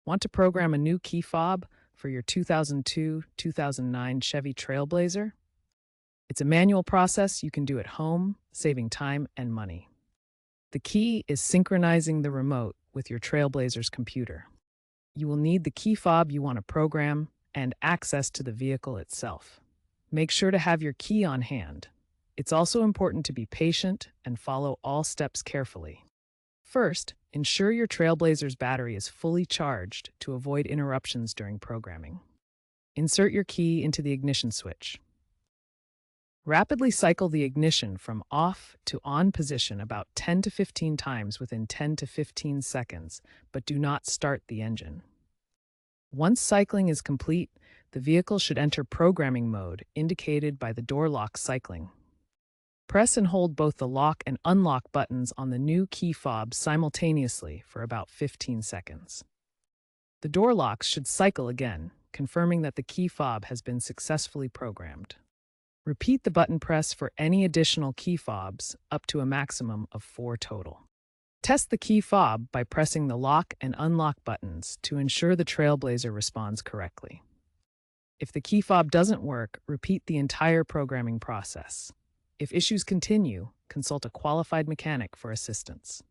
Want to program a new key fob for your 2002-2009 Chevy TrailBlazer? It's a manual process you can do at home, saving time and money. The key is synchronizing the remote with your TrailBlazer's computer. You will need the key fob you want to program and access to the vehicle itself. Make sure to have your key on hand. It's also important to be patient and follow all steps carefully. First, ensure your TrailBlazer's battery is fully charged to avoid interruptions during programming. Insert your key into the ignition switch. Rapidly cycle the ignition from off to on position about 10 to 15 times within 10 to 15 seconds, but do not start the engine. Once cycling is complete, the vehicle should enter programming mode, indicated by the door lock cycling. Press and hold both the lock and unlock buttons on the new key fob simultaneously for about 15 seconds. The door locks should cycle again, confirming that the key fob has been successfully programmed. Repeat the button press for any additional key fobs, up to a maximum of 4 total. Test the key fob by pressing the lock and unlock buttons to ensure the TrailBlazer responds correctly. If the key fob doesn't work, repeat the entire programming process. If issues continue, consult a qualified mechanic for assistance.